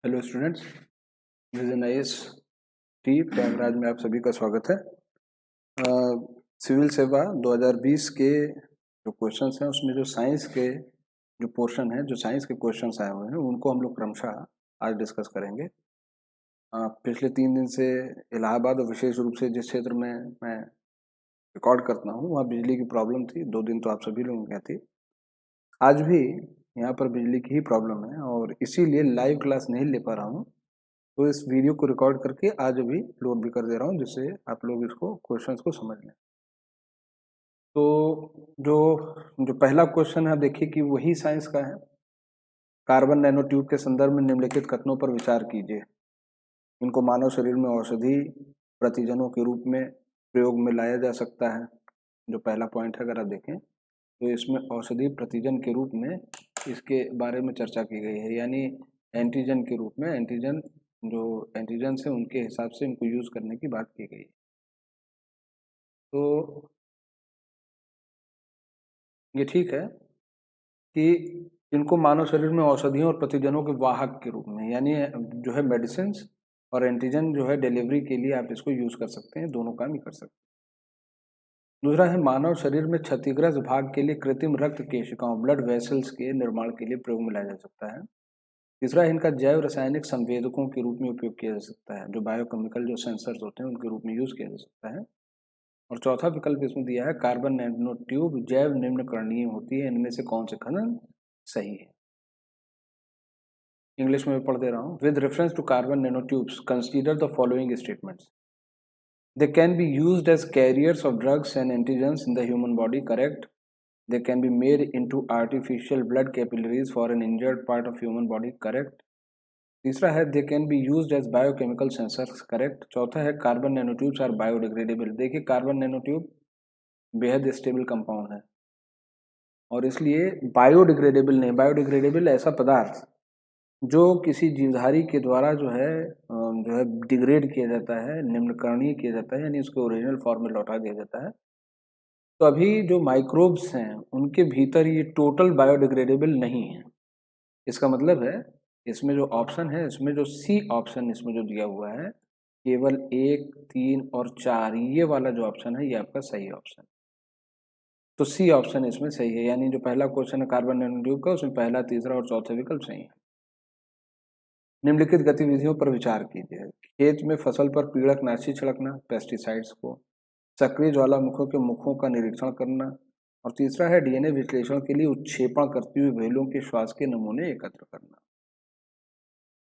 Hello students, this is नएस टी प्रयागराज में आप सभी का स्वागत है। सिविल सेवा 2020 के जो क्वेश्चंस हैं उसमें जो साइंस के जो पोर्शन है, जो साइंस के क्वेश्चंस आए हुए हैं उनको हम लोग क्रमशः आज डिस्कस करेंगे। पिछले 3 दिन से इलाहाबाद और विशेष रूप से जिस क्षेत्र में मैं रिकॉर्ड करता हूँ वहाँ बिजली की प्रॉब्लम थी। 2 दिन तो आप सभी लोगों की थी। आज भी यहाँ पर बिजली की ही प्रॉब्लम है और इसीलिए लाइव क्लास नहीं ले पा रहा हूँ। तो इस वीडियो को रिकॉर्ड करके आज अभी लोड भी कर दे रहा हूँ जिससे आप लोग इसको क्वेश्चंस को समझ लें। तो जो जो पहला क्वेश्चन है, देखिए कि वही साइंस का है। कार्बन नैनो ट्यूब के संदर्भ में निम्नलिखित कथनों पर विचार कीजिए। इनको मानव शरीर में औषधि प्रतिजनों के रूप में प्रयोग में लाया जा सकता है। जो पहला पॉइंट है, अगर आप देखें तो इसमें औषधि प्रतिजन के रूप में इसके बारे में चर्चा की गई है, यानी एंटीजन के रूप में। एंटीजन जो एंटीजन है उनके हिसाब से इनको यूज करने की बात की गई। तो ये ठीक है कि इनको मानव शरीर में औषधियों और प्रतिजनों के वाहक के रूप में, यानी जो है मेडिसिन और एंटीजन जो है डिलीवरी के लिए आप इसको यूज कर सकते हैं, दोनों काम ही कर सकते हैं। दूसरा है मानव शरीर में क्षतिग्रस्त भाग के लिए कृत्रिम रक्त केशिकाओं ब्लड वेसल्स के निर्माण के लिए प्रयोग में लाया जा सकता है। तीसरा है इनका जैव रासायनिक संवेदकों के रूप में उपयोग किया जा सकता है, जो बायोकेमिकल जो सेंसर्स होते हैं उनके रूप में यूज किया जा सकता है। और चौथा विकल्प इसमें दिया है कार्बन नैनो ट्यूब जैव निम्नकरणीय होती है, इनमें से कौन से कथन सही है। इंग्लिश में पढ़ दे रहा हूँ। With reference to carbon nano tubes consider the following statements. They can be used as carriers of drugs and antigens in the human body, correct. They can be made into artificial blood capillaries for an injured part of human body, correct. तीसरा है they can be used as biochemical sensors, correct. चौथा है carbon nano tubes are biodegradable. देखिए, carbon nano tube बेहद stable compound है और इसलिए biodegradable नहीं। बायोडिग्रेडेबल ऐसा पदार्थ जो किसी जीवधारी के द्वारा जो है डिग्रेड किया जाता है, निम्नकरणीय किया जाता है, यानी उसको ओरिजिनल फॉर्म में लौटा दिया जाता है। तो अभी जो माइक्रोब्स हैं उनके भीतर ये टोटल बायोडिग्रेडेबल नहीं है। इसका मतलब है इसमें जो ऑप्शन है, इसमें जो सी ऑप्शन इसमें जो दिया हुआ है, केवल 1, 3 और 4, ये वाला जो ऑप्शन है ये आपका सही ऑप्शन। तो सी ऑप्शन इसमें सही है, यानी जो पहला क्वेश्चन है कार्बन नैनो ट्यूब का, उसमें पहला, तीसरा और चौथा विकल्प सही है। निम्नलिखित गतिविधियों पर विचार कीजिए। खेत में फसल पर पीड़कनाशी छिड़कना, पेस्टिसाइड्स को। सक्रिय ज्वालामुखों के मुखों का निरीक्षण करना। और तीसरा है डीएनए विश्लेषण के लिए उत्क्षेपण करती हुई व्हेलों के श्वास के नमूने एकत्र करना।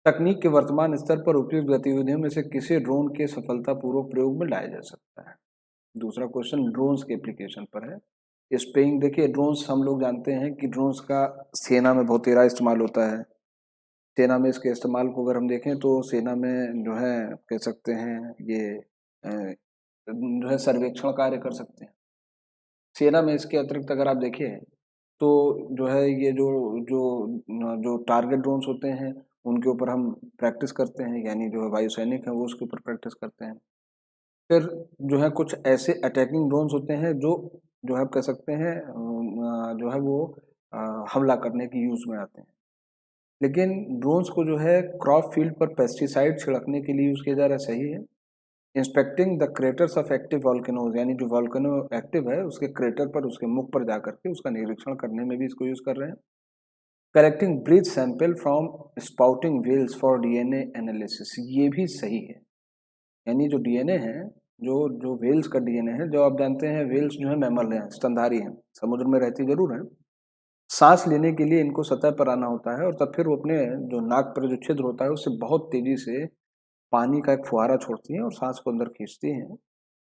तकनीक के वर्तमान स्तर पर उपयुक्त गतिविधियों में से किसे ड्रोन के सफलतापूर्वक प्रयोग में लाया जा सकता है। दूसरा क्वेश्चन ड्रोन्स के एप्लीकेशन पर है। स्पेइंग, देखिए ड्रोन्स हम लोग जानते हैं कि ड्रोन्स का सेना में बहुत तेरा इस्तेमाल होता है। सेना में इसके इस्तेमाल को अगर हम देखें तो सेना में जो है कह सकते हैं ये जो है सर्वेक्षण कार्य कर सकते हैं। सेना में इसके अतिरिक्त अगर आप देखें तो जो है ये जो जो टारगेट ड्रोन्स होते हैं उनके ऊपर हम प्रैक्टिस करते हैं, यानी जो वायुसैनिक है वो उसके ऊपर प्रैक्टिस करते हैं। फिर जो है कुछ ऐसे अटैकिंग ड्रोन्स होते हैं जो है आप कह सकते हैं जो है वो हमला करने की यूज में आते हैं। लेकिन ड्रोन्स को जो है क्रॉप फील्ड पर पेस्टिसाइड छिड़कने के लिए यूज किया जा रहा है, सही है। Inspecting the craters of active volcanoes, यानी जो वॉल्केनो एक्टिव है उसके क्रेटर पर, उसके मुख पर जाकर के उसका निरीक्षण करने में भी इसको यूज कर रहे हैं। Collecting breath sample from spouting whales for DNA analysis, ये भी सही है। यानी जो डीएनए है, जो जो व्हेल्स का डीएनए है, जो आप जानते हैं व्हेल्स जो है मैमल हैं, स्तनधारी हैं, समुद्र में रहती जरूर हैं। सांस लेने के लिए इनको सतह पर आना होता है और तब फिर वो अपने जो नाक पर जो छिद्र होता है उससे बहुत तेजी से पानी का एक फुहारा छोड़ती हैं और सांस को अंदर खींचती हैं।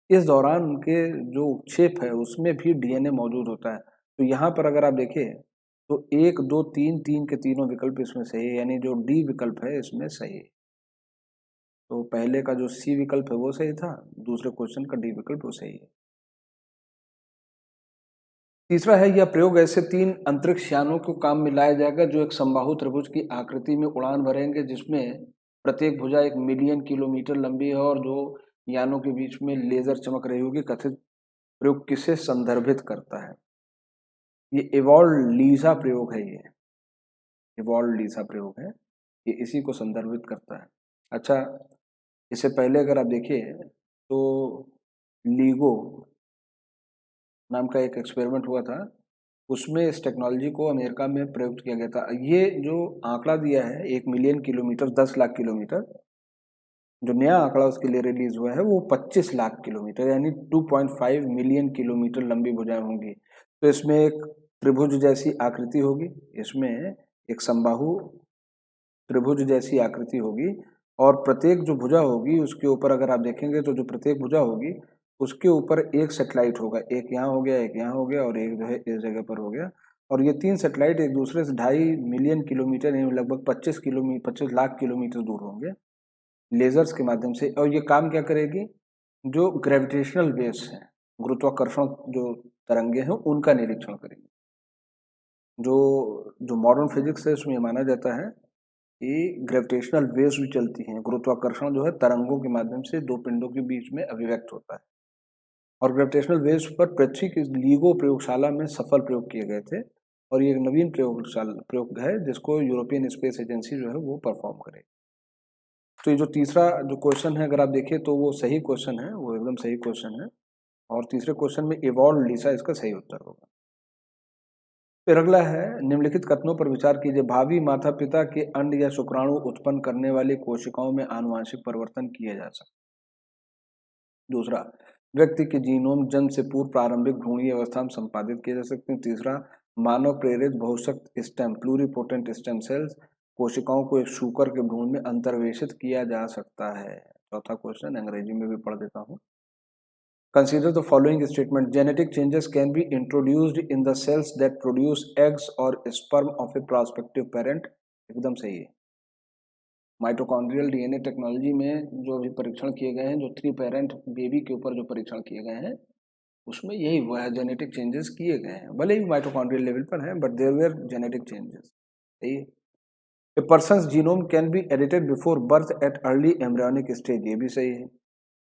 इस दौरान उनके जो उपक्षेप है उसमें भी डीएनए मौजूद होता है। तो यहाँ पर अगर आप देखें तो 1, 2, 3, 3 के तीनों विकल्प इसमें सही है, यानी जो डी विकल्प है इसमें सही है। तो पहले का जो सी विकल्प है वो सही था, दूसरे क्वेश्चन का डी विकल्प वो सही है। तीसरा है यह प्रयोग ऐसे 3 अंतरिक्ष यानों को काम में लाया जाएगा जो एक समबाहु त्रिभुज की आकृति में उड़ान भरेंगे, जिसमें प्रत्येक भुजा 1 मिलियन किलोमीटर लंबी है और जो यानों के बीच में लेजर चमक रही होगी। कथित प्रयोग किसे संदर्भित करता है। ये इवॉल्व लीसा प्रयोग है, ये इवॉल्व लीसा प्रयोग है। ये इसी को संदर्भित करता है। अच्छा, इससे पहले अगर आप देखिए तो लीगो नाम का एक एक्सपेरिमेंट हुआ था, उसमें इस टेक्नोलॉजी को अमेरिका में प्रयुक्त किया गया था। ये जो आंकड़ा दिया है 1 मिलियन किलोमीटर, 10 लाख किलोमीटर, जो नया आंकड़ा उसके लिए रिलीज हुआ है वो 25 लाख किलोमीटर यानी 2.5 मिलियन किलोमीटर लंबी भुजाएं होंगी। तो इसमें एक त्रिभुज जैसी आकृति होगी, इसमें एक समबाहु त्रिभुज जैसी आकृति होगी, और प्रत्येक जो भुजा होगी उसके ऊपर अगर आप देखेंगे तो जो प्रत्येक भुजा होगी उसके ऊपर एक सैटेलाइट होगा, एक यहाँ हो गया, एक यहाँ हो गया और एक जो है इस जगह पर हो गया। और ये 3 सैटेलाइट एक दूसरे से 2.5 मिलियन किलोमीटर यानी लगभग 25 लाख किलोमीटर दूर होंगे लेजर्स के माध्यम से। और ये काम क्या करेगी, जो ग्रेविटेशनल वेव्स हैं, गुरुत्वाकर्षण जो तरंगे हैं उनका निरीक्षण करेगी। जो जो मॉडर्न फिजिक्स है उसमें माना जाता है कि ग्रेविटेशनल वेव्स भी चलती हैं, गुरुत्वाकर्षण जो है तरंगों के माध्यम से दो पिंडों के बीच में अभिव्यक्त होता है। और ग्रेविटेशनल वेव्स पर पृथ्वी की लीगो प्रयोगशाला में सफल प्रयोग किए गए थे, और ये एक नवीन प्रयोग है जिसको यूरोपियन स्पेस एजेंसी जो है वो परफॉर्म करेगी। तो ये जो तीसरा जो क्वेश्चन है अगर आप देखिए तो वो सही क्वेश्चन है, वो एकदम सही क्वेश्चन है, और तीसरे क्वेश्चन में इवॉल्व लीसा इसका सही उत्तर होगा। फिर अगला है, निम्नलिखित कथनों पर विचार कीजिए। भावी माता पिता के अंड या शुक्राणु उत्पन्न करने वाली कोशिकाओं में आनुवंशिक परिवर्तन किए जा सकते। दूसरा, व्यक्ति के जीनोम जन्म से पूर्व प्रारंभिक भ्रूणीय अवस्था में संपादित किए जा सकते हैं। तीसरा, मानव प्रेरित बहुशक्त स्टेम प्लूरिपोटेंट स्टेम सेल्स कोशिकाओं को एक शूकर के भ्रूण में अंतर्वेशित किया जा सकता है। चौथा क्वेश्चन अंग्रेजी में भी पढ़ देता हूँ। Consider the following statement. Genetic changes can be introduced in the cells that produce eggs or sperm of a prospective parent. एकदम सही है। माइटोकॉन्ड्रियल डीएनए टेक्नोलॉजी में जो भी परीक्षण किए गए हैं, जो 3 पेरेंट बेबी के ऊपर जो परीक्षण किए गए हैं उसमें यही हुआ है, जेनेटिक चेंजेस किए गए हैं, भले ही माइटोकॉन्ड्रियल लेवल पर है but there were genetic changes. सही है। A person's genome can be edited before birth at early embryonic stage, ये भी सही है।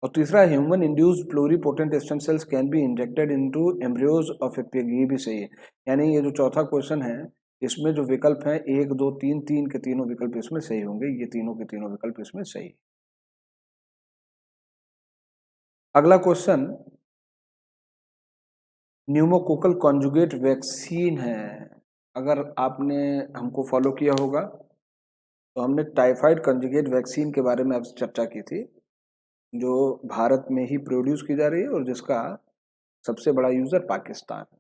और तीसरा, human induced pluripotent stem cells can be injected into embryos of a pig, ये भी सही है। यानी ये जो चौथा क्वेश्चन है इसमें जो विकल्प हैं 1 2 3, 3 के तीनों विकल्प इसमें सही होंगे, ये तीनों के तीनों विकल्प इसमें सही। अगला क्वेश्चन न्यूमोकोकल कॉन्जुगेट वैक्सीन है। अगर आपने हमको फॉलो किया होगा तो हमने टाइफाइड कॉन्जुगेट वैक्सीन के बारे में आपसे चर्चा की थी, जो भारत में ही प्रोड्यूस की जा रही है और जिसका सबसे बड़ा यूजर पाकिस्तान है।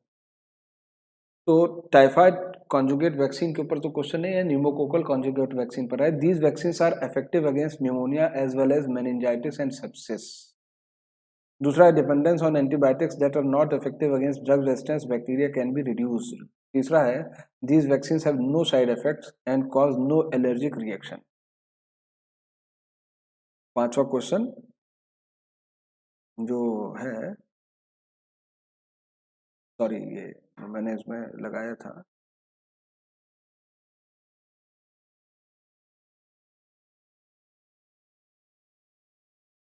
तो टाइफाइड कॉन्जुगेट वैक्सीन के ऊपर तो क्वेश्चन नहीं है, न्यूमोकोकल कॉन्जुगेट वैक्सीन पर है। These vaccines are effective against pneumonia as well as meningitis and sepsis. दूसरा है, dependence on antibiotics that are not effective against drug resistance bacteria can be reduced. तीसरा है, these vaccines have no side effects and cause no allergic reaction. पांचवा question जो है, sorry ये मैंने इसमें लगाया था,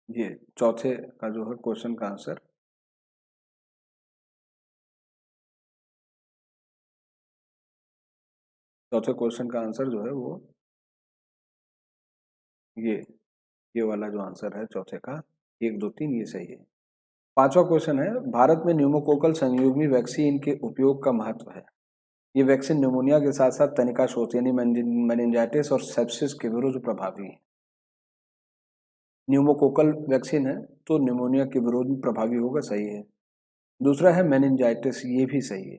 ये चौथे का जो है क्वेश्चन का आंसर, चौथे क्वेश्चन का आंसर जो है वो ये वाला जो आंसर है चौथे का 1 2 3 ये सही है। पांचवा क्वेश्चन है, भारत में न्यूमोकोकल संयुग्मी वैक्सीन के उपयोग का महत्व है। ये वैक्सीन न्यूमोनिया के साथ साथ तनिका शोथ यानी मेनिंजाइटिस और सेप्सिस के विरुद्ध प्रभावी है। न्यूमोकोकल वैक्सीन है तो न्यूमोनिया के विरोध में प्रभावी होगा, सही है। दूसरा है मेनिंजाइटिस, ये भी सही है।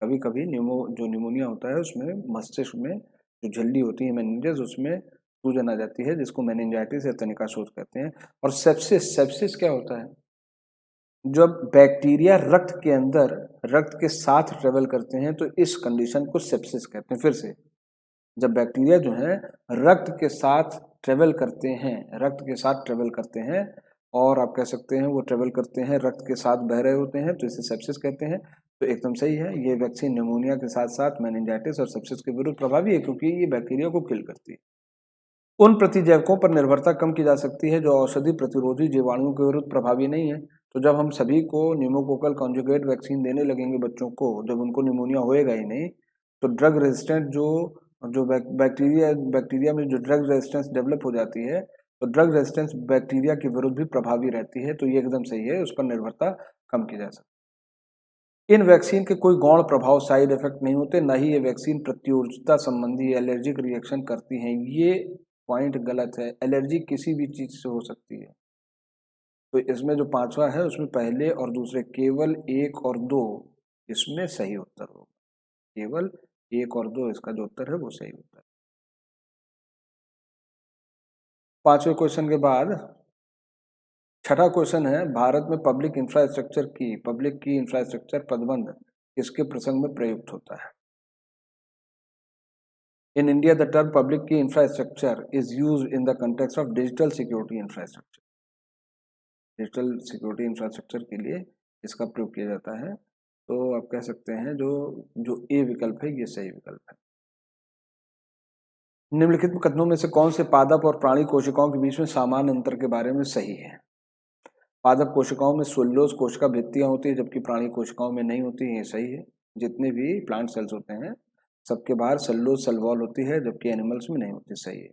कभी कभी जो न्यूमोनिया होता है उसमें मस्तिष्क में जो झिल्ली होती है मेनिंजेस, उसमें सूजन आ जाती है जिसको मेनिंजाइटिस या तनिका शोथ कहते हैं। और सेप्सिस क्या होता है, जब बैक्टीरिया रक्त के साथ ट्रेवल करते हैं तो इस कंडीशन को सेप्सिस कहते हैं। फिर से, जब बैक्टीरिया जो है रक्त के साथ ट्रेवल करते हैं और आप कह सकते हैं वो ट्रेवल करते हैं, रक्त के साथ बह रहे होते हैं, तो इसे सेप्सिस कहते हैं। तो एकदम सही है, ये वैक्सीन निमोनिया के साथ साथ मेनिंजाइटिस और सेप्सिस के विरुद्ध प्रभावी है क्योंकि ये बैक्टीरिया को किल करती है। उन प्रतिजैविकों पर निर्भरता कम की जा सकती है जो औषधि प्रतिरोधी जीवाणुओं के विरुद्ध प्रभावी नहीं है। तो जब हम सभी को न्यूमोकोकल कॉन्जुगेट वैक्सीन देने लगेंगे बच्चों को, जब उनको निमोनिया होएगा ही नहीं, तो ड्रग रेजिस्टेंट जो और जो बैक्टीरिया में जो ड्रग रेजिस्टेंस डेवलप हो जाती है, तो ड्रग रेजिस्टेंस बैक्टीरिया के विरुद्ध भी प्रभावी रहती है, तो ये एकदम सही है, उस पर निर्भरता कम की जा सकती है। इन वैक्सीन के कोई गौण प्रभाव साइड इफेक्ट नहीं होते, न ही ये वैक्सीन प्रत्योर्जता संबंधी एलर्जिक रिएक्शन करती हैं। ये पॉइंट गलत है, एलर्जी किसी भी चीज से हो सकती है। तो इसमें जो पांचवा है उसमें पहले और दूसरे केवल 1 और 2 इसमें सही उत्तर होगा। केवल 1 और 2 इसका जो उत्तर है वो सही उत्तर है। पांचवें क्वेश्चन के बाद छठा क्वेश्चन है, भारत में पब्लिक की इंफ्रास्ट्रक्चर पदबंध किसके प्रसंग में प्रयुक्त होता है? In India the term public key infrastructure is used in the context of digital security infrastructure. Digital security infrastructure के लिए इसका प्रयोग किया जाता है। तो आप कह सकते हैं जो जो ए विकल्प है ये सही विकल्प है। निम्नलिखित कथनों में से कौन से पादप और प्राणी कोशिकाओं के बीच में सामान्य अंतर के बारे में सही है? पादप कोशिकाओं में सेलुलोज कोशिका भित्तियां होती है, जबकि प्राणी कोशिकाओं में नहीं होती, ये सही है। जितने भी प्लांट सेल्स होते हैं सबके बाहर सेलुलोज सेल वॉल होती है, जबकि एनिमल्स में नहीं होती, सही है।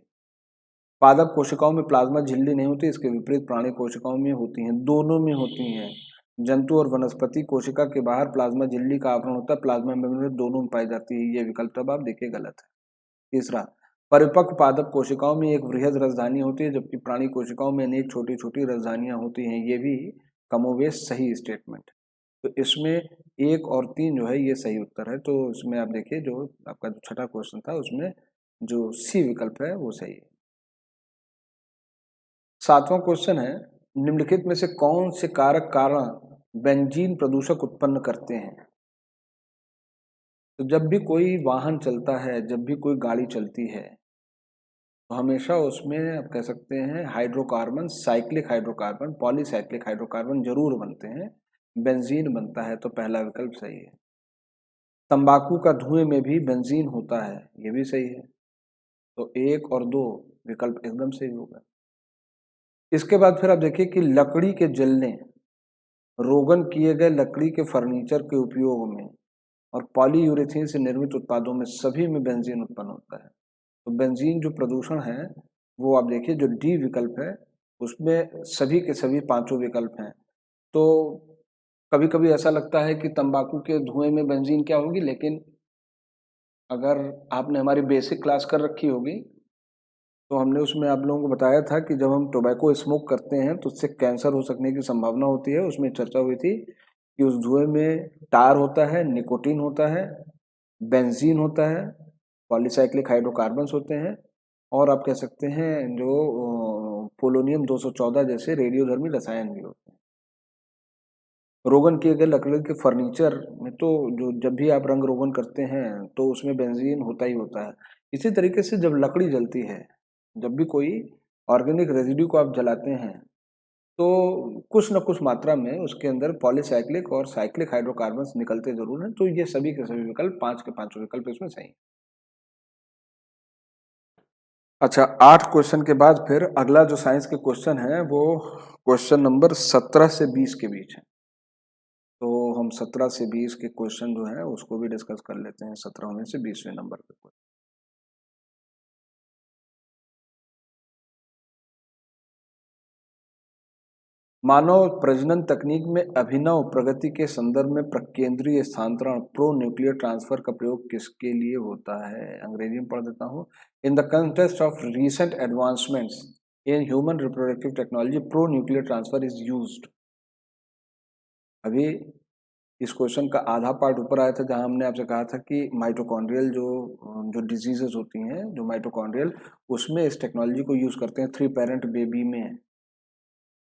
पादप कोशिकाओं में प्लाज्मा झिल्ली नहीं होती, इसके विपरीत प्राणी कोशिकाओं में होती हैं, दोनों में होती हैं। जंतु और वनस्पति कोशिका के बाहर प्लाज्मा झिल्ली का आवरण होता है, प्लाज्मा मेम्ब्रेन दोनों में पाई जाती है, ये विकल्प तब आप देखिए गलत है। तीसरा, परिपक्व पादप कोशिकाओं में एक वृहद राजधानी होती है, जबकि प्राणी कोशिकाओं में अनेक छोटी छोटी राजधानियां होती हैं, ये भी कमोवेश सही स्टेटमेंट है। तो इसमें 1 और 3 जो है ये सही उत्तर है। तो इसमें आप देखिए जो आपका जो छठा क्वेश्चन था उसमें जो सी विकल्प है वो सही है। सातवां क्वेश्चन है, निम्नलिखित में से कौन से कारक कारण बेंजीन प्रदूषक उत्पन्न करते हैं? तो जब भी कोई वाहन चलता है, जब भी कोई गाड़ी चलती है, तो हमेशा उसमें आप कह सकते हैं hydrocarbon, cyclic hydrocarbon, polycyclic hydrocarbon जरूर बनते हैं, बेंजीन बनता है, तो पहला विकल्प सही है। तंबाकू का धुएं में भी बेंजीन होता है, ये भी सही है। तो 1 और 2 विकल्प एकदम सही होगा। इसके बाद फिर आप देखिए कि लकड़ी के जलने, रोगन किए गए लकड़ी के फर्नीचर के उपयोग में और पॉलीयूरेथीन से निर्मित उत्पादों में सभी में बेंजीन उत्पन्न होता है। तो बेंजीन जो प्रदूषण है वो आप देखिए जो डी विकल्प है उसमें सभी के सभी पांचों विकल्प हैं। तो कभी कभी ऐसा लगता है कि तंबाकू के धुएं में बेंजीन क्या होगी, लेकिन अगर आपने हमारी बेसिक क्लास कर रखी होगी तो हमने उसमें आप लोगों को बताया था कि जब हम टोबैको स्मोक करते हैं तो उससे कैंसर हो सकने की संभावना होती है। उसमें चर्चा हुई थी कि उस धुएं में टार होता है, निकोटीन होता है, बेंजीन होता है, पॉलीसाइक्लिक हाइड्रोकार्बन्स होते हैं और आप कह सकते हैं जो पोलोनियम 214 जैसे रेडियोधर्मी रसायन भी होते हैं। रोगन किए गए लकड़ी के फर्नीचर में तो जो जब भी आप रंग रोगन करते हैं तो उसमें बेंजीन होता ही होता है। इसी तरीके से जब लकड़ी जलती है, जब भी कोई ऑर्गेनिक रेजिड्यू को आप जलाते हैं तो कुछ न कुछ मात्रा में उसके अंदर पॉलीसाइक्लिक और साइक्लिक हाइड्रोकार्बन्स निकलते जरूर हैं। तो ये सभी के सभी विकल्प 5 के 5 विकल्प इसमें सही। अच्छा, 8 क्वेश्चन के बाद फिर अगला जो साइंस के क्वेश्चन है वो क्वेश्चन नंबर 17 से 20 के बीच है। तो हम 17 से 20 के क्वेश्चन जो है उसको भी डिस्कस कर लेते हैं 17वें से 20वें नंबर पे। मानव प्रजनन तकनीक में अभिनव प्रगति के संदर्भ में प्रकेंद्रीय स्थानांतरण प्रो न्यूक्लियर ट्रांसफर का प्रयोग किसके लिए होता है? अंग्रेजी में पढ़ देता हूँ। इन the context of recent advancements in human reproductive technology pro nuclear transfer is used. अभी इस क्वेश्चन का आधा पार्ट ऊपर आया था जहां हमने आपसे कहा था कि माइटोकॉन्ड्रियल जो जो डिजीजेस होती हैं, जो माइटोकॉन्ड्रियल, उसमें इस टेक्नोलॉजी को यूज करते हैं 3 पेरेंट बेबी में।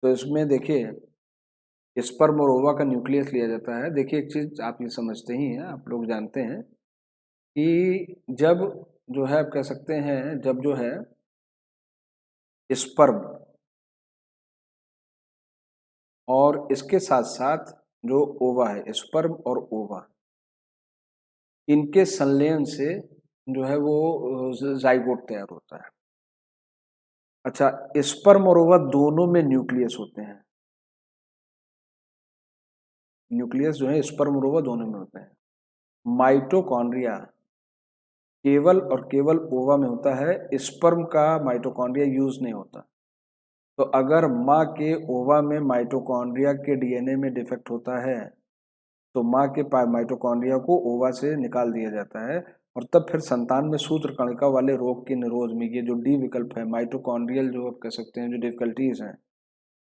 तो इसमें देखिए स्पर्म और ओवा का न्यूक्लियस लिया जाता है। देखिए एक चीज आप ये समझते ही हैं, आप लोग जानते हैं कि जब जो है आप कह सकते हैं जब जो है स्पर्म और इसके साथ साथ जो ओवा है, स्पर्म और ओवा, इनके संलयन से जो है वो जाइगोट तैयार होता है। अच्छा, स्पर्म और ओवा दोनों में न्यूक्लियस होते हैं। न्यूक्लियस जो है स्पर्म और ओवा दोनों में होते हैं। माइटोकॉन्ड्रिया केवल और केवल ओवा में होता है, स्पर्म का माइटोकॉन्ड्रिया यूज नहीं होता। तो अगर माँ के ओवा में माइटोकॉन्ड्रिया के डीएनए में डिफेक्ट होता है तो माँ के माइटोकॉन्ड्रिया को ओवा से निकाल दिया जाता है और तब फिर संतान में सूत्रकणिका वाले रोग के निरोध में ये जो डी विकल्प है, माइटोकॉन्ड्रियल जो आप कह सकते हैं जो डिफिकल्टीज हैं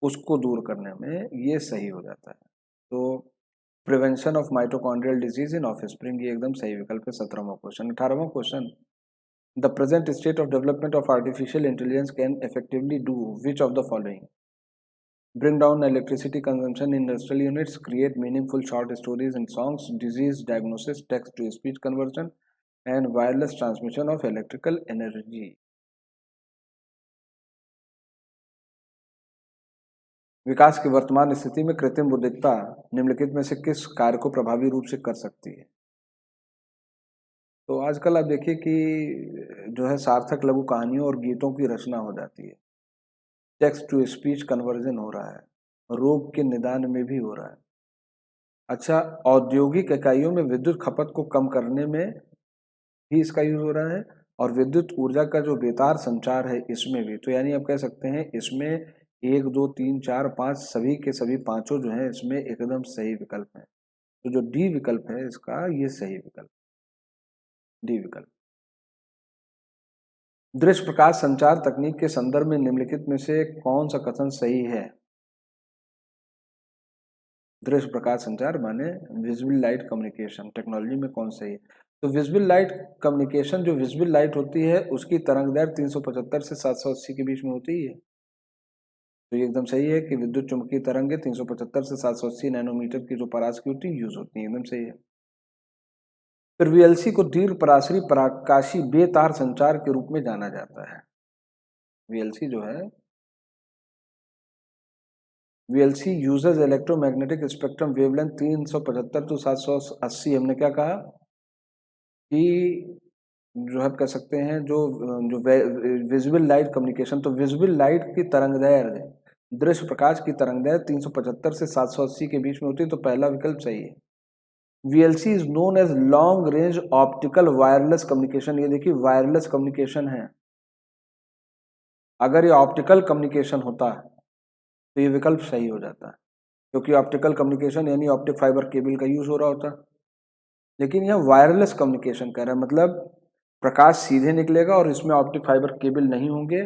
उसको दूर करने में ये सही हो जाता है। तो prevention of mitochondrial disease in offspring ये एकदम सही विकल्प है। 17वां क्वेश्चन। 18वां question, the present state of development of artificial intelligence can effectively do which of the following? Bring down electricity consumption in industrial units, create meaningful short stories and songs, disease diagnosis, text to speech conversion, and wireless transmission of electrical energy. विकास की वर्तमान स्थिति में कृत्रिम बुद्धिमत्ता निम्नलिखित में से किस कार्य को प्रभावी रूप से कर सकती है? तो आजकल आप देखिए कि जो है सार्थक लघु कहानियों और गीतों की रचना हो जाती है, टेक्स्ट टू स्पीच कन्वर्जन हो रहा है, रोग के निदान में भी हो रहा है। अच्छा, औद्योगिक इकाइयों में विद्युत खपत को कम करने में भी इसका यूज हो रहा है और विद्युत ऊर्जा का जो बेतार संचार है इसमें भी। तो यानी आप कह सकते हैं इसमें 1 2 3 4 5 सभी के सभी पांचों जो है इसमें एकदम सही विकल्प है। तो जो डी विकल्प है इसका ये सही विकल्प, डी विकल्प। दृश्य प्रकाश संचार तकनीक के संदर्भ में निम्नलिखित में से कौन सा कथन सही है? दृश्य प्रकाश संचार माने विजुअल लाइट कम्युनिकेशन टेक्नोलॉजी में कौन सही है? तो विजुअल लाइट कम्युनिकेशन, जो विजुअल लाइट होती है उसकी तरंग दैर्घ्य 375 से 780 के बीच में होती है। तो ये एकदम सही है कि विद्युत चुंबकीय तरंगें 375 से 780 नैनोमीटर की जो परास की होती है यूज होती है, एकदम सही है। फिर वीएलसी को दीर्घ परासरी प्रकाशी बेतार संचार के रूप में जाना जाता है। वीएलसी जो है, VLC uses electromagnetic spectrum wavelength 375 to 780। हमने क्या कहा कि जो है कह सकते हैं जो जो विजुअल लाइट कम्युनिकेशन, तो विजुअल लाइट की तरंग दैर्घ्य, दृश्य प्रकाश की तरंग दैर्घ्य 375 से 780 के बीच में होती है, तो पहला विकल्प सही है। VLC is known as long range optical wireless communication. ये देखिए वायरलेस कम्युनिकेशन है, अगर ये ऑप्टिकल कम्युनिकेशन होता तो ये विकल्प सही हो जाता, क्योंकि ऑप्टिकल कम्युनिकेशन यानी ऑप्टिक फाइबर केबल का यूज हो रहा होता। लेकिन यह वायरलेस कम्युनिकेशन कह रहा है, मतलब प्रकाश सीधे निकलेगा और इसमें ऑप्टिक फाइबर केबल नहीं होंगे।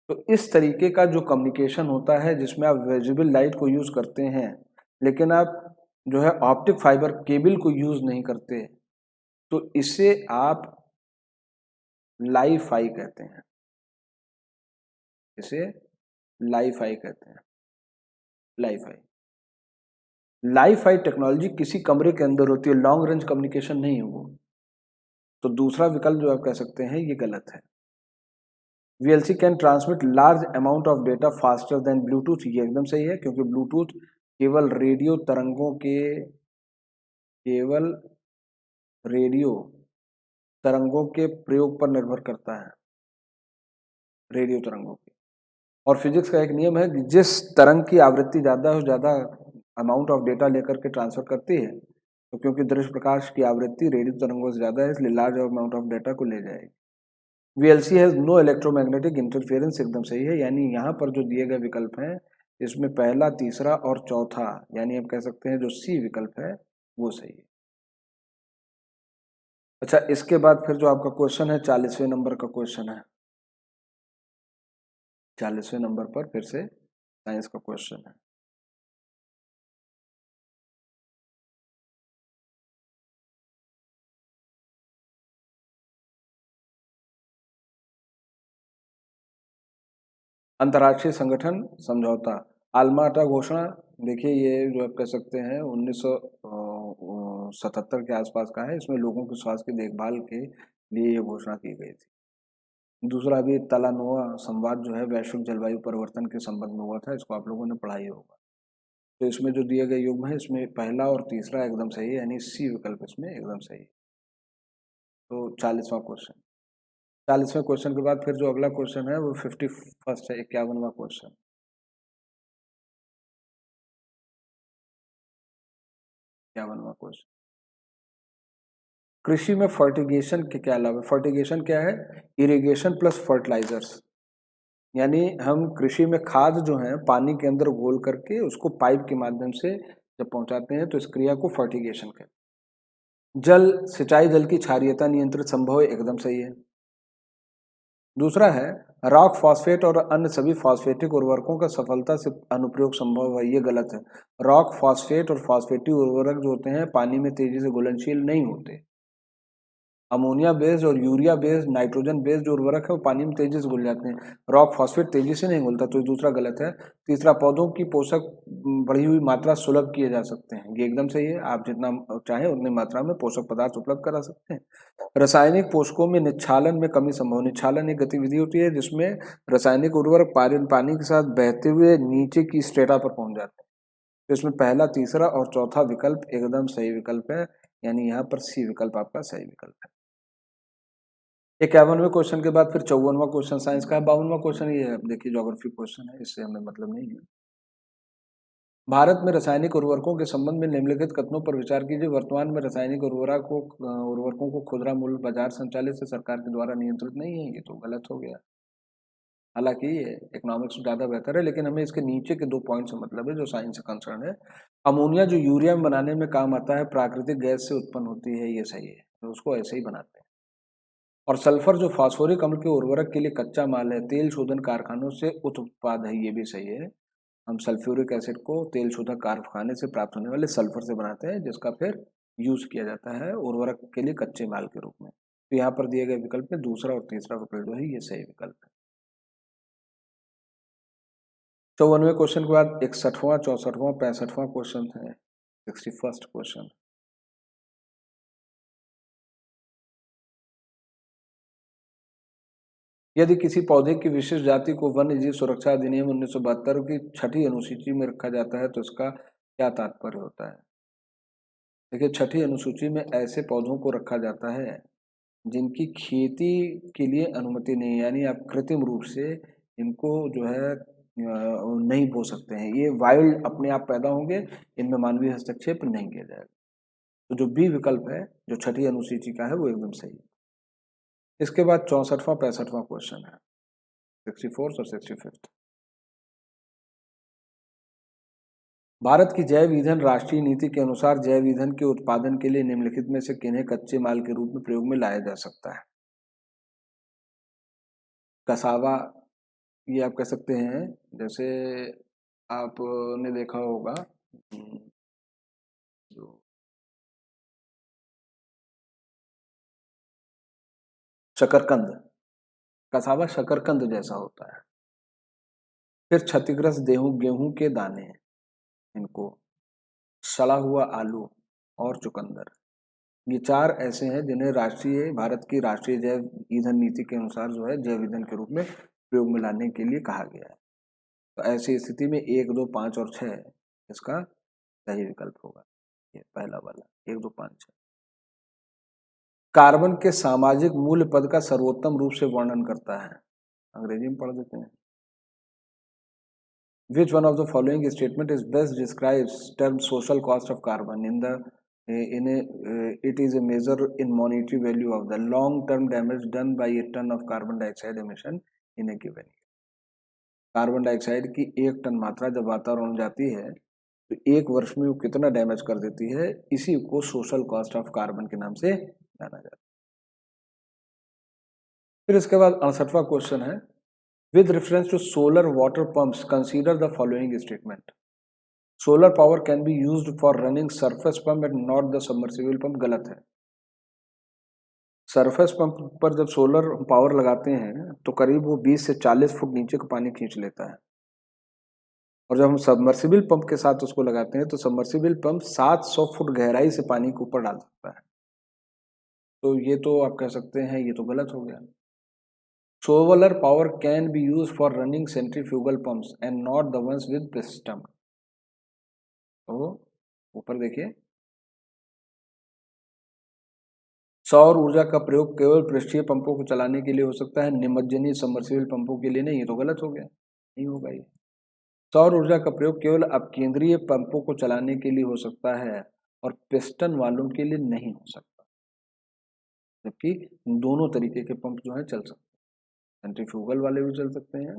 तो इस तरीके का जो कम्युनिकेशन होता है जिसमें आप विजिबल लाइट को यूज करते हैं लेकिन आप जो है ऑप्टिक फाइबर केबल को यूज नहीं करते, तो इसे आप लाईफाई कहते हैं, इसे लाईफाई कहते हैं। लाईफाई, लाईफाई टेक्नोलॉजी किसी कमरे के अंदर होती है, लॉन्ग रेंज कम्युनिकेशन नहीं है वो। तो दूसरा विकल्प जो आप कह सकते हैं ये गलत है। VLC can transmit large amount of data faster than Bluetooth, ये एकदम सही है, क्योंकि ब्लूटूथ केवल रेडियो तरंगों के, केवल रेडियो तरंगों के प्रयोग पर निर्भर करता है, रेडियो तरंगों के। और फिजिक्स का एक नियम है कि जिस तरंग की आवृत्ति ज़्यादा हो, ज़्यादा अमाउंट ऑफ डेटा लेकर के ट्रांसफर करती है, तो क्योंकि दृश्य प्रकाश की आवृत्ति रेडियो तरंगों से ज़्यादा है इसलिए लार्ज अमाउंट ऑफ डेटा को ले जाएगी। VLC has no electromagnetic interference, एकदम सही है। यानी यहाँ पर जो दिए गए विकल्प हैं इसमें पहला, तीसरा और चौथा, यानी आप कह सकते हैं जो सी विकल्प है वो सही है। अच्छा, इसके बाद फिर जो आपका क्वेश्चन है 40वें नंबर का क्वेश्चन है। 40वें नंबर पर फिर से साइंस का क्वेश्चन है। अंतर्राष्ट्रीय संगठन समझौता, आल्माटा घोषणा, देखिए ये जो आप कह सकते हैं 1977 के आसपास का है। इसमें लोगों के स्वास्थ्य की देखभाल के लिए ये घोषणा की गई थी। दूसरा भी तलानोआ संवाद जो है वैश्विक जलवायु परिवर्तन के संबंध में हुआ था, इसको आप लोगों ने पढ़ा ही होगा। तो इसमें जो दिए गए युग्म है इसमें पहला और तीसरा एकदम सही है, यानी सी विकल्प इसमें एकदम सही है। तो 40वां क्वेश्चन, 40वें क्वेश्चन के बाद फिर जो अगला क्वेश्चन है वो 51st है, 51वां क्वेश्चन। 51वां क्वेश्चन, कृषि में फर्टिगेशन के क्या लाभ है? फर्टिगेशन क्या है? इरिगेशन प्लस फर्टिलाइजर्स, यानी हम कृषि में खाद जो है पानी के अंदर घोल करके उसको पाइप के माध्यम से जब पहुंचाते हैं तो इस क्रिया को फर्टिगेशन कहते हैं। जल सिंचाई जल की क्षारीयता नियंत्रित संभव है, एकदम सही है। दूसरा है रॉक फॉस्फेट और अन्य सभी फॉस्फेटिक उर्वरकों का सफलता से अनुप्रयोग संभव है, ये गलत है। रॉक फॉस्फेट और फॉस्फेटिक उर्वरक जो होते हैं पानी में तेजी से घुलनशील नहीं होते। अमोनिया बेस्ड और यूरिया बेस्ड नाइट्रोजन बेस्ड जो उर्वरक है वो पानी में तेजी से घुल जाते हैं, रॉक फॉस्फेट तेजी से नहीं घुलता, तो दूसरा गलत है। तीसरा, पौधों की पोषक बढ़ी हुई मात्रा सुलभ किए जा सकते हैं, ये एकदम सही है। आप जितना चाहें उतनी मात्रा में पोषक पदार्थ उपलब्ध करा सकते हैं। रासायनिक पोषकों में निच्छालन में कमी संभव। निच्छालन एक गतिविधि होती है जिसमें रासायनिक उर्वरक पानी के साथ बहते हुए नीचे की स्ट्रेटा पर पहुंच जाते हैं। तो इसमें पहला, तीसरा और चौथा विकल्प एकदम सही विकल्प है, यानी यहाँ पर सी विकल्प आपका सही विकल्प है। 51वें क्वेश्चन के बाद फिर 54वां क्वेश्चन साइंस का है। 52वां क्वेश्चन ये है, देखिए ज्योग्राफी क्वेश्चन है, इससे हमें मतलब नहीं है। भारत में रासायनिक उर्वरकों के संबंध में निम्नलिखित कथनों पर विचार कीजिए। वर्तमान में रासायनिक उर्वरकों को खुदरा मूल्य बाजार संचालित से सरकार के द्वारा नियंत्रित नहीं है, ये तो गलत हो गया। हालांकि ये इकोनॉमिक्स ज्यादा बेहतर है, लेकिन हमें इसके नीचे के 2 पॉइंट से मतलब है जो साइंस से कंसर्न है। अमोनिया जो यूरिया में बनाने में काम आता है प्राकृतिक गैस से उत्पन्न होती है, ये सही है, तो उसको ऐसे ही बनाते हैं। और सल्फर जो फास्फोरिक अम्ल के उर्वरक के लिए कच्चा माल है, तेल शोधन कारखानों से उत्पाद है, ये भी सही है। हम सल्फ्यूरिक एसिड को तेल शोधक कारखाने से प्राप्त होने वाले सल्फर से बनाते हैं, जिसका फिर यूज किया जाता है उर्वरक के लिए कच्चे माल के रूप में। तो यहाँ पर दिए गए विकल्प में दूसरा और तीसरा विकल्प जो है ये सही विकल्प है। 54वें क्वेश्चन के बाद 61वां, 64वां, 65वां क्वेश्चन है। 61st क्वेश्चन, यदि किसी पौधे की विशिष्ट जाति को वन्य जीव सुरक्षा अधिनियम 1972 की 6ठी अनुसूची में रखा जाता है तो इसका क्या तात्पर्य होता है? देखिए, 6ठी अनुसूची में ऐसे पौधों को रखा जाता है जिनकी खेती के लिए अनुमति नहीं है, यानी आप कृत्रिम रूप से इनको जो है नहीं बो सकते हैं, ये वाइल्ड अपने आप पैदा होंगे, इनमें मानवीय हस्तक्षेप नहीं किया जाएगा। तो जो बी विकल्प है जो 6ठी अनुसूची का है वो एकदम सही है। इसके बाद 64वां 65वां क्वेश्चन है, 64th और 65th। भारत की जैव ईंधन राष्ट्रीय नीति के अनुसार जैव ईंधन के उत्पादन के लिए निम्नलिखित में से किन्हें कच्चे माल के रूप में प्रयोग में लाया जा सकता है? कसावा, ये आप कह सकते हैं, जैसे आपने देखा होगा जो शकरकंद, कसावा शकरकंद जैसा होता है। फिर क्षतिग्रस्त गेहूं के दाने, इनको सड़ा हुआ आलू और चुकंदर, ये 4 ऐसे हैं जिन्हें भारत की राष्ट्रीय जैव ईंधन नीति के अनुसार जो है जैव ईंधन के रूप में प्रयोग में लाने के लिए कहा गया है। तो ऐसी स्थिति में 1, 2, 5 और 6 इसका सही विकल्प होगा, ये पहला वाला 1, 2, 5, 6। कार्बन के सामाजिक मूल्य पद का सर्वोत्तम रूप से वर्णन करता है, अंग्रेजी में पढ़ देते हैं। Which one of the following statement is best describes term social cost of carbon it is a measure in monetary value of the long term damage done by a ton of carbon dioxide emission in a given year। Carbon dioxide की 1 ton मात्रा जब वातावरण में जाती है तो 1 वर्ष में वो कितना डैमेज कर देती है, इसी को सोशल कॉस्ट ऑफ कार्बन के नाम से जाना जाता है। फिर इसके बाद 68वां क्वेश्चन है, with reference to solar water pumps consider the following statement। solar power can be used for running surface pump and not the submersible pump, गलत है। सरफेस पंप पर जब सोलर पावर लगाते हैं तो करीब वो 20 से 40 फुट नीचे का पानी खींच लेता है, और जब हम सबमर्सिबल पंप के साथ उसको लगाते हैं तो सबमर्सिबल पंप 700 फुट गहराई से पानी को ऊपर डाल सकता है। तो ये तो आप कह सकते हैं ये तो गलत हो गया। Solar power can be used for running centrifugal pumps and not the ones with piston। तो ऊपर देखिए, सौर ऊर्जा का प्रयोग केवल पृष्ठीय पंपों को चलाने के लिए हो सकता है, निमज्जनी सबमर्सिबल पंपों के लिए नहीं, ये तो गलत हो गया, नहीं होगा ये। सौर ऊर्जा का प्रयोग केवल अपकेंद्रीय पंपों को चलाने के लिए हो सकता है और पिस्टन वालों के लिए नहीं हो सकता। जबकि दोनों तरीके के पंप जो है चल सकते हैं, सेंट्रीफ्यूगल वाले भी चल सकते हैं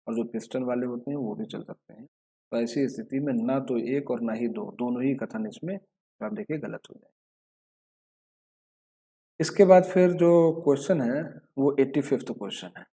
और जो पिस्टन वाले होते हैं वो भी चल सकते हैं। तो ऐसी स्थिति में ना तो एक और ना ही दो, दोनों ही कथन इसमें आप देखिए गलत हो जाए। इसके बाद फिर जो क्वेश्चन है वो 85वां क्वेश्चन है।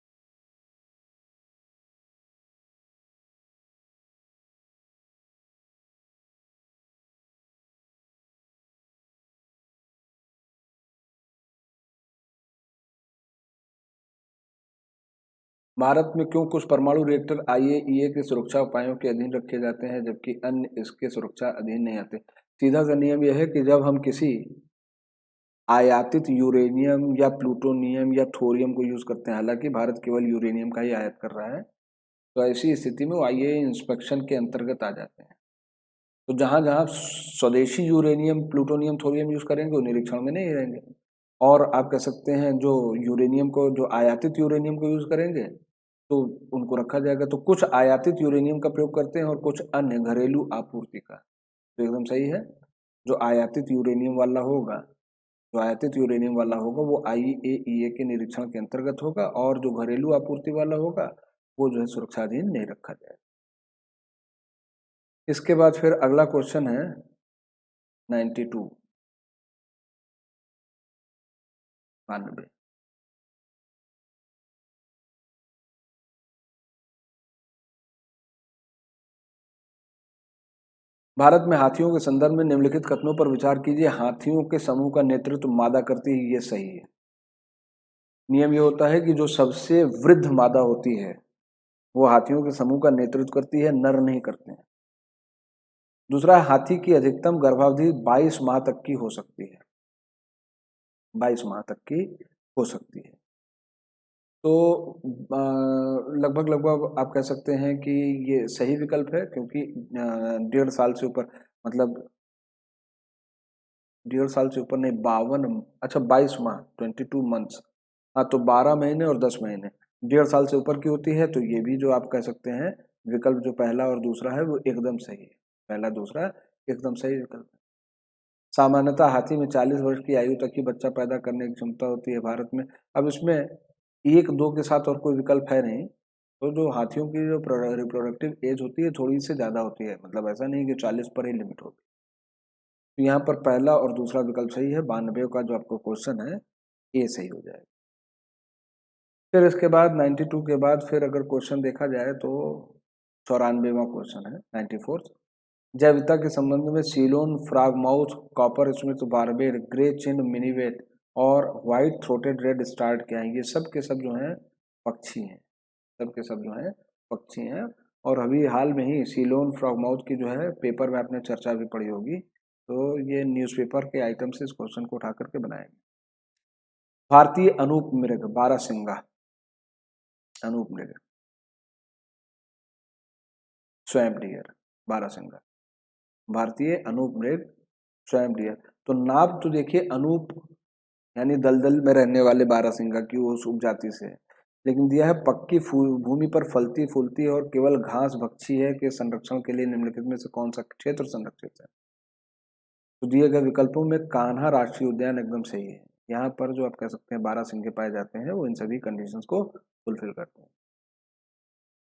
भारत में क्यों कुछ परमाणु रिएक्टर IAEA के सुरक्षा उपायों के अधीन रखे जाते हैं जबकि अन्य इसके सुरक्षा अधीन नहीं आते? सीधा सा नियम यह है कि जब हम किसी आयातित यूरेनियम या प्लूटोनियम या थोरियम को यूज करते हैं, हालांकि भारत केवल यूरेनियम का ही आयात कर रहा है, तो ऐसी स्थिति में वो IAEA इंस्पेक्शन के अंतर्गत आ जाते हैं। तो जहां जहां स्वदेशी यूरेनियम, प्लूटोनियम, थोरियम यूज करेंगे वो निरीक्षण में नहीं रहेंगे। और आप कह सकते हैं जो यूरेनियम को, जो आयातित यूरेनियम को यूज करेंगे तो उनको रखा जाएगा। तो कुछ आयातित यूरेनियम का प्रयोग करते हैं और कुछ अन्य घरेलू आपूर्ति का। तो एकदम सही है, जो आयातित यूरेनियम वाला होगा, जो आयातित यूरेनियम वाला होगा वो IAEA के निरीक्षण के अंतर्गत होगा, और जो घरेलू आपूर्ति वाला होगा वो जो है सुरक्षाधीन नहीं रखा जाएगा। इसके बाद फिर अगला क्वेश्चन है 92। भारत में हाथियों के संदर्भ में निम्नलिखित कथनों पर विचार कीजिए। हाथियों के समूह का नेतृत्व मादा करती है, ये सही है। नियम ये होता है कि जो सबसे वृद्ध मादा होती है वो हाथियों के समूह का नेतृत्व करती है, नर नहीं करते हैं। दूसरा, हाथी की अधिकतम गर्भावधि 22 माह तक की हो सकती है, 22 माह तक की हो सकती है। तो लगभग लगभग आप कह सकते हैं कि ये सही विकल्प है, क्योंकि 1.5 साल से ऊपर, मतलब 1.5 साल से ऊपर नहीं, 52, अच्छा 22 माह, 22 मंथ्स, हाँ, तो 12 महीने और 10 महीने 1.5 साल से ऊपर की होती है। तो ये भी जो आप कह सकते हैं विकल्प जो पहला और दूसरा है वो एकदम सही है, पहला दूसरा एकदम सही विकल्प है। सामान्यतः हाथी में 40 वर्ष की आयु तक ही बच्चा पैदा करने की क्षमता होती है भारत में। अब इसमें एक दो के साथ और कोई विकल्प है नहीं, तो जो हाथियों की जो रिप्रोडक्टिव एज होती है थोड़ी सी ज़्यादा होती है, मतलब ऐसा नहीं कि 40 पर ही लिमिट होती। तो यहाँ पर पहला और दूसरा विकल्प सही है, 92 का जो आपको क्वेश्चन है ये सही हो जाएगा। फिर इसके बाद 92 के बाद फिर अगर क्वेश्चन देखा जाए तो 94वां क्वेश्चन है, 94th। जैविकता के संबंध में Ceylon, frogmouth, coppersmith barbet, grey chinned minivet और व्हाइट थ्रोटेड रेड स्टार्ट क्या है? ये सब के सब जो हैं पक्षी हैं, सब के सब जो हैं पक्षी हैं। और अभी हाल में ही सीलोन, फ्रॉगमाउथ की जो है पेपर में आपने चर्चा भी पढ़ी होगी, तो ये न्यूज़पेपर के आइटम से इस क्वेश्चन को उठा करके बनाया गया। भारतीय अनूप मृग बारहसिंगा, अनूप मृग, स्वयं डियर, बारहसिंगा, भारतीय अनूप मृग स्वयं डियर। तो नाप तो देखिए अनूप यानी दलदल में रहने वाले बारहसिंगा की उस उपजाति से है, लेकिन दिया है पक्की भूमि पर फलती फूलती और केवल घास भक्षी है के संरक्षण के लिए निम्नलिखित में से कौन सा क्षेत्र संरक्षित है? तो दिए गए विकल्पों में कान्हा राष्ट्रीय उद्यान एकदम सही है। यहाँ पर जो आप कह सकते हैं बारहसिंगे पाए जाते हैं वो इन सभी कंडीशंस को फुलफिल करते हैं।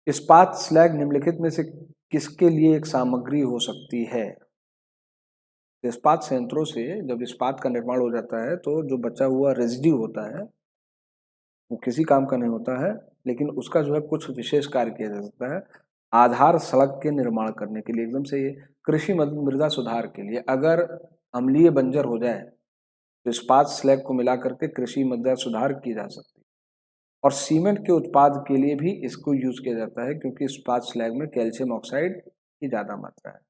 इस्पात स्लैग निम्नलिखित में से किसके लिए एक सामग्री हो सकती है? इस्पात संयंत्रों से जब इस्पात का निर्माण हो जाता है तो जो बचा हुआ रेजिड्यू होता है वो किसी काम का नहीं होता है, लेकिन उसका जो है कुछ विशेष कार्य किया जा सकता है। आधार सड़क के निर्माण करने के लिए एकदम सही है। कृषि मृदा सुधार के लिए अगर अम्लीय बंजर हो जाए तो इस्पात स्लैग को मिला करके कृषि मृदा सुधार की जा सकती है। और सीमेंट के उत्पाद के लिए भी इसको यूज किया जाता है, क्योंकि इस्पात स्लैग में कैल्शियम ऑक्साइड की ज्यादा मात्रा है।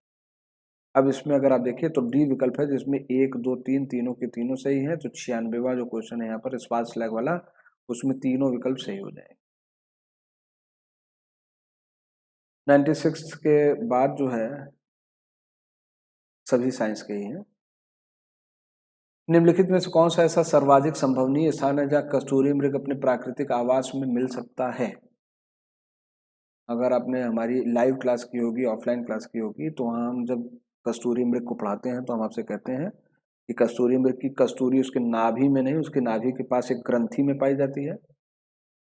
अब इसमें अगर आप देखिए तो डी विकल्प है जिसमें 1, 2, 3 तीनों के तीनों सही है। तो 96वां जो क्वेश्चन है यहाँ पर इस्पात स्लैग वाला, उसमें तीनों विकल्प सही हो जाएंगे। 96 के बाद जो है सभी साइंस के ही हैं। निम्नलिखित में से कौन सा ऐसा सर्वाधिक संभवनीय स्थान है जहाँ कस्तूरी मृग अपने प्राकृतिक आवास में मिल सकता है? अगर आपने हमारी लाइव क्लास की होगी, ऑफलाइन क्लास की होगी, तो वहाँ हम जब कस्तूरी मृग को पढ़ाते हैं तो हम आपसे कहते हैं कि कस्तूरी मृग की कस्तूरी उसके नाभि में नहीं, उसके नाभि के पास एक ग्रंथि में पाई जाती है।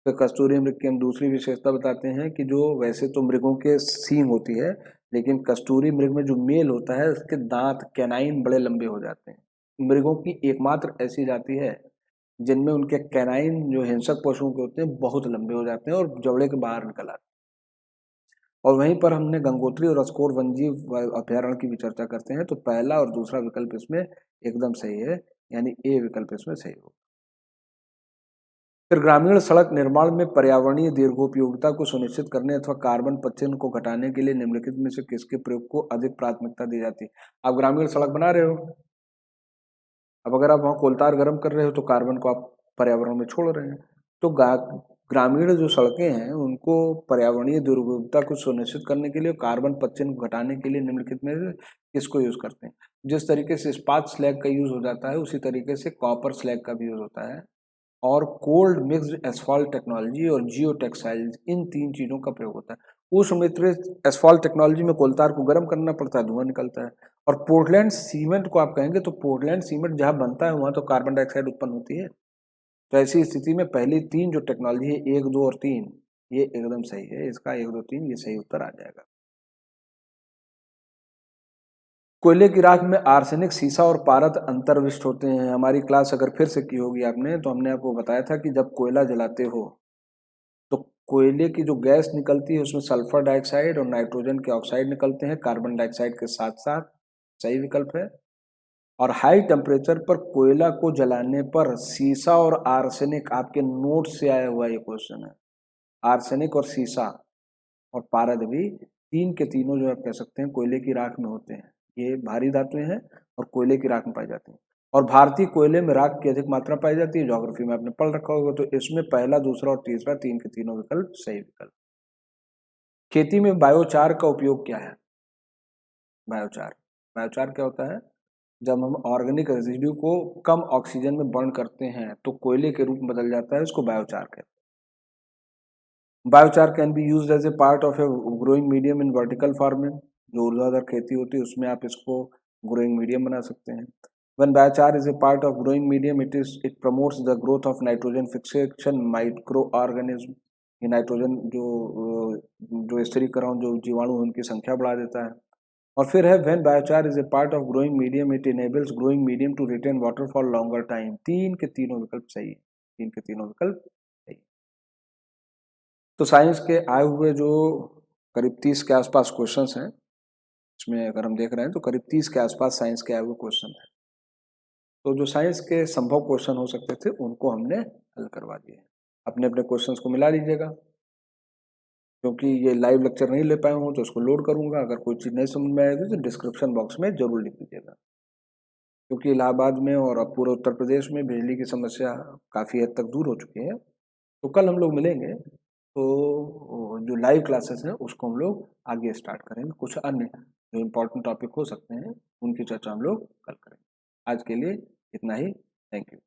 तो कस्तूरी मृग की हम दूसरी विशेषता बताते हैं कि जो वैसे तो मृगों के सींग होती है, लेकिन कस्तूरी मृग में जो मेल होता है उसके दांत कैनाइन बड़े लंबे हो जाते हैं। मृगों की एकमात्र ऐसी जाति है जिनमें उनके कैनाइन जो हिंसक पशुओं के होते हैं बहुत लंबे हो जाते हैं और जबड़े के बाहर निकल आते हैं। और वहीं पर हमने गंगोत्री और अस्कोर वन्यजीव अभयारण्य की भी चर्चा करते हैं, तो पहला और दूसरा विकल्प इसमें एकदम सही है, यानी ए विकल्प इसमें सही होगा। फिर ग्रामीण सड़क निर्माण में पर्यावरणीय दीर्घोपयोगिता को सुनिश्चित करने अथवा कार्बन पत्थर को घटाने के लिए निम्नलिखित में से किसके प्रयोग को अधिक प्राथमिकता दी जाती है। आप ग्रामीण सड़क बना रहे हो, अब अगर आप वहाँ कोलतार गर्म कर रहे हो तो कार्बन को आप पर्यावरण में छोड़ रहे हैं। तो ग्रामीण जो सड़कें हैं उनको पर्यावरणीय दुर्योगता को सुनिश्चित करने के लिए, कार्बन पत्थर को घटाने के लिए निम्नलिखित में से किसको यूज करते हैं। जिस तरीके से इस्पात स्लैग का यूज हो जाता है उसी तरीके से कॉपर स्लैग का भी यूज होता है, और कोल्ड मिक्स्ड एसफॉल्ट टेक्नोलॉजी और जियो टेक्सटाइल्स, इन तीन चीजों का प्रयोग होता है। उस मित्रित एसफॉल्ट टेक्नोलॉजी में कोलतार को गर्म करना पड़ता है, धुआं निकलता है। और पोर्टलैंड सीमेंट को आप कहेंगे तो पोर्टलैंड सीमेंट जहां बनता है वहां तो कार्बन डाइऑक्साइड उत्पन्न होती है। तो ऐसी स्थिति में पहली तीन जो टेक्नोलॉजी है, 1, 2 और 3, ये एकदम सही है। इसका 1, 2, 3 ये सही उत्तर आ जाएगा। कोयले की राख में आर्सेनिक, सीसा और पारद अंतर्विष्ट होते हैं। हमारी क्लास अगर फिर से की होगी आपने तो हमने आपको बताया था कि जब कोयला जलाते हो तो कोयले की जो गैस निकलती है उसमें सल्फर डाइऑक्साइड और नाइट्रोजन के ऑक्साइड निकलते हैं कार्बन डाइऑक्साइड के साथ साथ। सही विकल्प है। और हाई टेम्परेचर पर कोयला को जलाने पर सीसा और आर्सेनिक, आपके नोट से आया हुआ ये क्वेश्चन है, आर्सेनिक और सीसा और पारद भी तीन के तीनों जो आप कह सकते हैं कोयले की राख में होते हैं। ये भारी धातुएं हैं और कोयले की राख में पाई जाती हैं। और भारतीय कोयले में राख की अधिक मात्रा पाई जाती है, ज्योग्राफी में आपने पढ़ रखा होगा। तो इसमें पहला, दूसरा और तीसरा, तीन के तीनों विकल्प सही विकल्प। खेती में बायोचार का उपयोग क्या है। बायोचार, बायोचार क्या होता है, जब हम ऑर्गेनिक रेजिड्यू को कम ऑक्सीजन में बर्न करते हैं तो कोयले के रूप में बदल जाता है, इसको बायोचार कहते हैं। Biochar can be used as a part of a growing medium in vertical farming, जो ऊर्ध्वाधर खेती होती है उसमें आप इसको ग्रोइंग मीडियम बना सकते हैं। When biochar is a part of growing medium, it promotes the growth of nitrogen fixation microorganism। ये नाइट्रोजन जो स्थिरीकरण, जो जीवाणु उनकी संख्या बढ़ा देता है। और फिर है when biochar is a part of growing medium, it enables growing medium to retain water for longer time। तीन के तीनों विकल्प सही है, तीन के तीनों विकल्प सही। तो साइंस के आए हुए जो करीब 30 के आसपास क्वेश्चंस हैं, इसमें अगर हम देख रहे हैं तो करीब 30 के आसपास साइंस के आए हुए क्वेश्चन हैं। तो जो साइंस के संभव क्वेश्चन हो सकते थे उनको हमने हल करवा दिए। अपने अपने क्वेश्चंस को मिला लीजिएगा, क्योंकि ये लाइव लेक्चर नहीं ले पाए हूँ तो उसको लोड करूँगा। अगर कोई चीज़ नहीं समझ में आएगी तो डिस्क्रिप्शन बॉक्स में जरूर लिख दीजिएगा। क्योंकि इलाहाबाद में और अब पूरे उत्तर प्रदेश में बिजली की समस्या काफ़ी हद तक दूर हो चुकी है। तो कल हम लोग मिलेंगे, तो जो लाइव क्लासेस हैं उसको हम लोग आगे स्टार्ट करेंगे। कुछ अन्य जो इम्पोर्टेंट टॉपिक हो सकते हैं उनकी चर्चा हम लोग कल करेंगे। आज के लिए इतना ही। Thank you.